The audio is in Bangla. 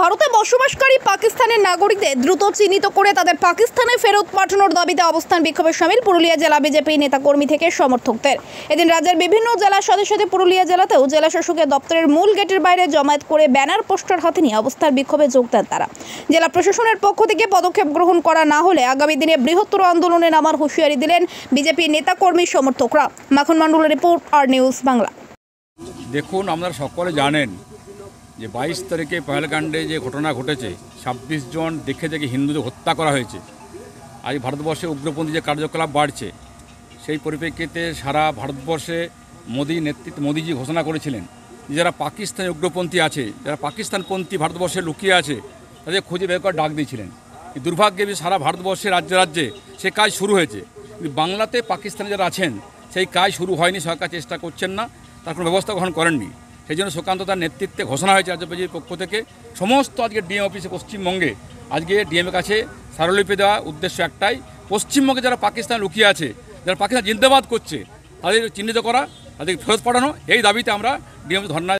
ভারতে বসবাসকারী পাকিস্তানের নাগরিকদের দ্রুত চিহ্নিত করে তাদের পাকিস্তানে ফেরত পাঠানোর দাবিতে অবস্থান বিক্ষোভে শামিল পুরুলিয়া জেলা বিজেপি নেতাকর্মী থেকে সমর্থকদের। এদিন রাজ্যের বিভিন্ন জেলার সাথে সাথে পুরুলিয়া জেলাতেও জেলা শাসকের দপ্তরের মূল গেটের বাইরে জমায়েত করে ব্যানার পোস্টার হাতে নিয়ে অবস্থার বিক্ষোভে যোগ দেন তারা। জেলা প্রশাসনের পক্ষ থেকে পদক্ষেপ গ্রহণ করা না হলে আগামী দিনে বৃহত্তর আন্দোলনে নামার হুঁশিয়ারি দিলেন বিজেপি নেতাকর্মী সমর্থকরা। মাখন মণ্ডলের রিপোর্ট, আর নিউজ বাংলা। দেখুন, আপনারা সকলে জানেন যে 22 তারিখে পহেলকাণ্ডে যে ঘটনা ঘটেছে, 26 জন দেখে হিন্দুদের হত্যা করা হয়েছে। আজ ভারতবর্ষে উগ্রপন্থী যে কার্যকলাপ বাড়ছে, সেই পরিপ্রেক্ষিতে সারা ভারতবর্ষে মোদিজি ঘোষণা করেছিলেন যে যারা পাকিস্তানি উগ্রপন্থী আছে, যারা পাকিস্তানপন্থী ভারতবর্ষে লুকিয়ে আছে, তাদের খুঁজে বের করে ডাক দিয়েছিলেন। দুর্ভাগ্যে সারা ভারতবর্ষে রাজ্যে রাজ্যে সে কাজ শুরু হয়েছে, কিন্তু বাংলাতে পাকিস্তানে যারা আছেন সেই কাজ শুরু হয়নি। সরকার চেষ্টা করছেন না, তার কোনো ব্যবস্থা গ্রহণ করেননি। সেই জন্য সুকান্ত তার নেতৃত্বে ঘোষণা হয়েছে রাজ্য বিজেপির পক্ষ থেকে সমস্ত আজকে ডিএম অফিসে পশ্চিমবঙ্গে আজকে ডিএমের কাছে স্মারকলিপি দেওয়া উদ্দেশ্য একটাই, পশ্চিমবঙ্গে যারা পাকিস্তান লুকিয়ে আছে, যারা পাকিস্তান জিন্দাবাদ করছে, তাদের চিহ্নিত করা, তাদের ফেরত পাঠানো, এই দাবিতে আমরা ডিএম ধর্ণা